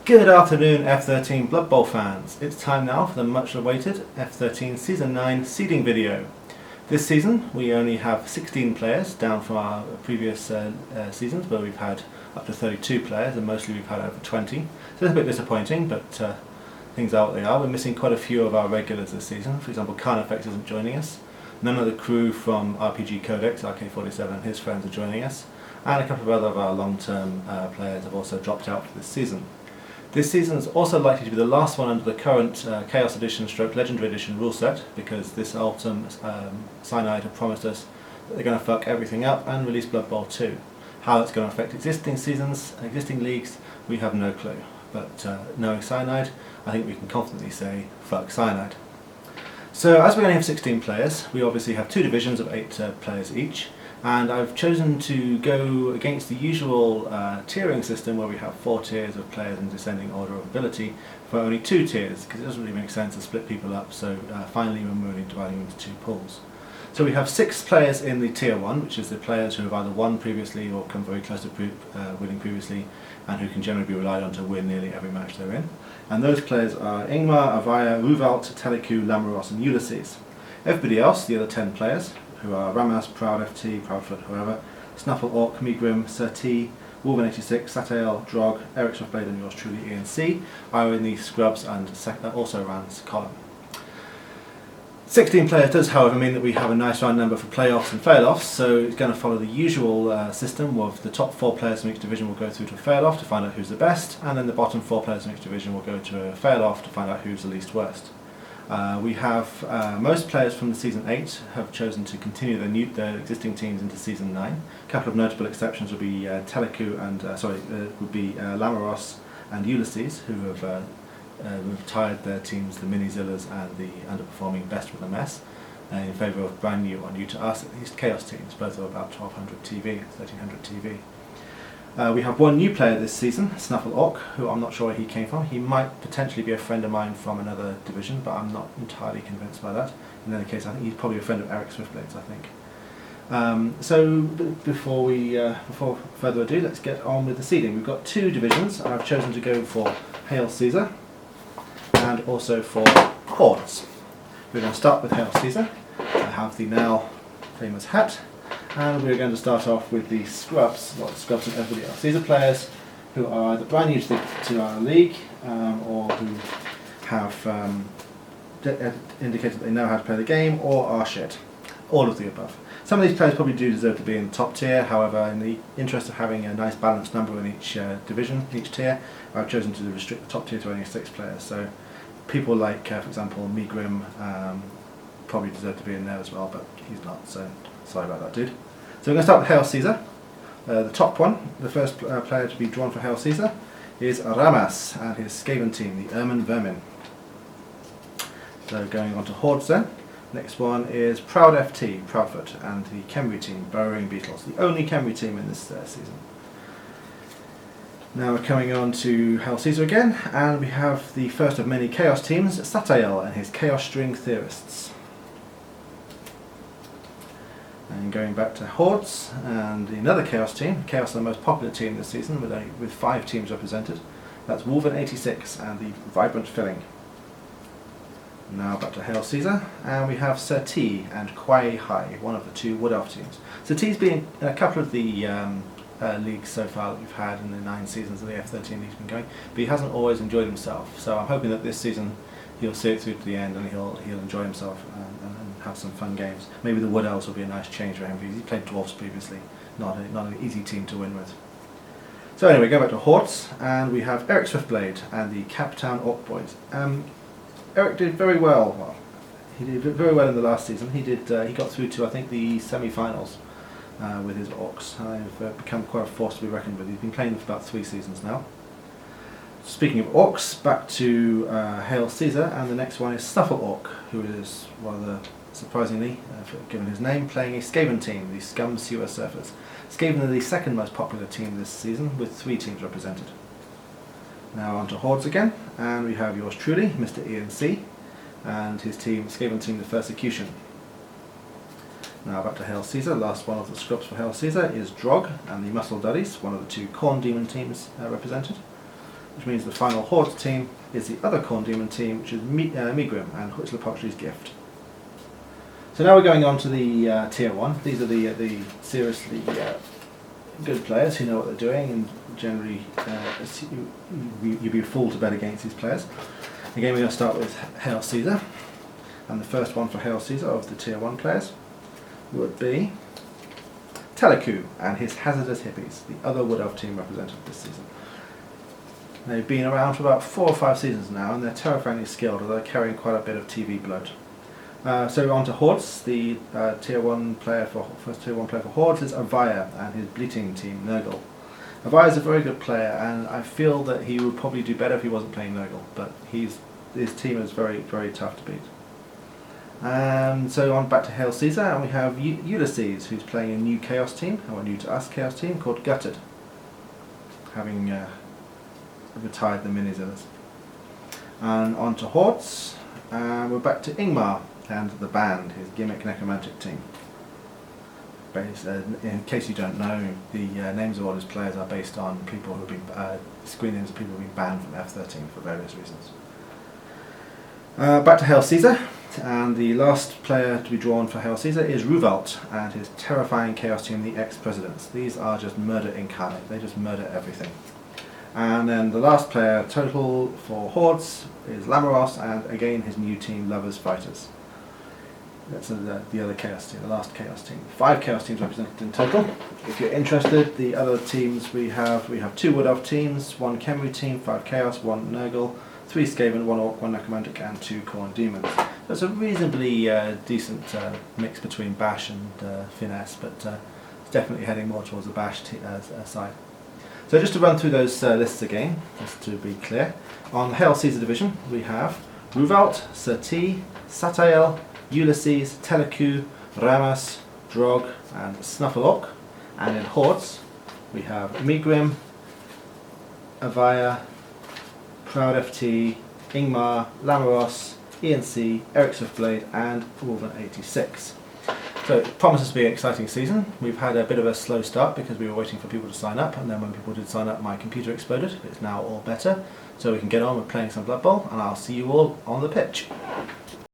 Good afternoon, f13 Blood Bowl fans. It's time now for the much awaited f13 Season 9 seeding video. This season we only have 16 players, down from our previous seasons where we've had up to 32 players and mostly we've had over 20. So it's a bit disappointing, but things are what they are. We're missing quite a few of our regulars this season. For example, Carnifex isn't joining us. None of the crew from RPG Codex, RK47 and his friends are joining us. And a couple of other of our long-term players have also dropped out for this season. This season is also likely to be the last one under the current Chaos Edition / Legendary Edition rule set, because this autumn Cyanide have promised us that they're going to fuck everything up and release Blood Bowl 2. How that's going to affect existing seasons, existing leagues, we have no clue. But knowing Cyanide, I think we can confidently say fuck Cyanide. So as we only have 16 players, we obviously have two divisions of 8 players each. And I've chosen to go against the usual tiering system where we have 4 tiers of players in descending order of ability for only 2 tiers, because it doesn't really make sense to split people up, so finally we're only dividing into 2 pools. So we have 6 players in the tier 1, which is the players who have either won previously or come very close to winning previously, and who can generally be relied on to win nearly every match they're in. And those players are Ingmar, Avaya, Ruvalt, Teleku, Lamaros and Ulysses. Everybody else, the other 10 players, who are Ramas, Proud FT, Proudfoot, whoever, Snuffle Orc, Migrim, Sir T, Wolven86, Satael, Drog, Eric Swiftblade and yours truly Ian C are in the Scrubs and also Rans column. 16 players does however mean that we have a nice round number for playoffs and fail-offs, so it's going to follow the usual system of the top 4 players from each division will go through to a fail-off to find out who's the best, and then the bottom 4 players from each division will go to a fail-off to find out who's the least worst. We have most players from the Season 8 have chosen to continue their existing teams into Season 9. A couple of notable exceptions would be Teleku and Lamaros and Ulysses, who have retired their teams, the Mini-Zillas and the underperforming Best with a Mess, in favour of brand new or new to us at least Chaos teams, both are about 1200 TV, 1300 TV. We have one new player this season, Snuffle Orc, who I'm not sure where he came from. He might potentially be a friend of mine from another division, but I'm not entirely convinced by that. In any case, I think he's probably a friend of Eric Swiftblade's, I think. So before further ado, let's get on with the seeding. We've got 2 divisions. I've chosen to go for Hail Caesar and also for Hordes. We're going to start with Hail Caesar. I have the now famous hat. And we're going to start off with the Scrubs, well, Scrubs and everybody else. These are players who are either brand new to our league or who have indicated they know how to play the game or are shit. All of the above. Some of these players probably do deserve to be in the top tier, however, in the interest of having a nice balanced number in each division, each tier, I've chosen to restrict the top tier to only 6 players. So people like, for example, Migrim probably deserve to be in there as well, but he's not, so sorry about that, dude. So we're going to start with Hail Caesar. The top one, the first player to be drawn for Hail Caesar, is Ramas and his Skaven team, the Ermine Vermin. So going on to Hordes then. Next one is Proud FT, Proudfoot, and the Khemri team, Burrowing Beetles, the only Khemri team in this season. Now we're coming on to Hail Caesar again, and we have the first of many Chaos teams, Satael and his Chaos String Theorists. And going back to Hordes, and another Chaos team. Chaos are the most popular team this season, with 5 teams represented. That's Wolven86 and the Vibrant Filling. Now back to Hail Caesar, and we have Sir T and Kwai Hai, one of the 2 Wood Elf teams. Sir T's been in a couple of the leagues so far that we've had in the 9 seasons of the f13 league's been going, but he hasn't always enjoyed himself. So I'm hoping that this season he'll see it through to the end and he'll enjoy himself and have some fun games. Maybe the Wood Elves will be a nice change for him, because he played Dwarfs previously, not an easy team to win with. So anyway, go back to Hordes, and we have Eric Swiftblade and the Captown Orc Boys. Eric did very well. He did very well in the last season. He got through to, I think, the semi-finals with his Orcs. I've become quite a force to be reckoned with. He's been playing for about 3 seasons now. Speaking of Orcs, back to Hail Caesar, and the next one is Snuffle Orc, who is rather surprisingly, given his name, playing a Skaven team, the Scum Sewer Surfers. Skaven are the second most popular team this season, with 3 teams represented. Now on to Hordes again, and we have yours truly, Mr. Ian C, and his team, Skaven team, the Persecution. Now back to Hail Caesar. Last one of the Scrubs for Hail Caesar is Drog and the Muscle Duddies, one of the 2 Corn Demon teams represented. which means the final Hordes team is the other Khorne Demon team, which is Migrim and Huitzilopochtli's Gift. So now we're going on to the Tier 1. These are the seriously good players who know what they're doing, and generally you'd be a fool to bet against these players. Again, we're going to start with Hail Caesar, and the first one for Hail Caesar of the Tier 1 players would be Teleku and his Hazardous Hippies, the other Wood Elf team represented this season. They've been around for about 4 or 5 seasons now, and they're terrifyingly skilled, although they're carrying quite a bit of TV blood. So on to Hordes. The Tier 1 player for Hordes is Avaya and his Bleating team, Nurgle. Avaya is a very good player, and I feel that he would probably do better if he wasn't playing Nurgle, but his team is very, very tough to beat. So on back to Hail Caesar, and we have Ulysses, who's playing a new Chaos team, or a new to us Chaos team, called Gutted, having retired the Minizillas. And on to Hordes, and we're back to Ingmar and the band, his Gimmick Necromantic team. In case you don't know, the names of all his players are based on people who've been screen names of people who've been banned from f13 for various reasons. Back to Hail Caesar, and the last player to be drawn for Hail Caesar is Ruvalt and his terrifying Chaos team, the Ex-Presidents. These are just murder incarnate, they just murder everything. And then the last player total for Hordes is Lamaros, and again his new team, Lovers Fighters. That's the other Chaos team, the last Chaos team. 5 Chaos teams represented in total. If you're interested, the other teams we have 2 Wood Elf teams, 1 Khemri team, 5 Chaos, 1 Nurgle, 3 Skaven, 1 Orc, 1 Necromantic, and 2 Khorne Demons. So it's a reasonably decent mix between Bash and Finesse, but it's definitely heading more towards the Bash side. So just to run through those lists again, just to be clear. On the Hail Caesar division, we have Ruvalt, Serti, Satael, Ulysses, Teleku, Ramas, Drog, and Snuffleorc. And in Hordes, we have Migrim, Avaya, Proud FT, Ingmar, Lamaros, ENC, Eric Swiftblade, and Wolven86. So it promises to be an exciting season. We've had a bit of a slow start because we were waiting for people to sign up, and then when people did sign up, my computer exploded. It's now all better, so we can get on with playing some Blood Bowl, and I'll see you all on the pitch.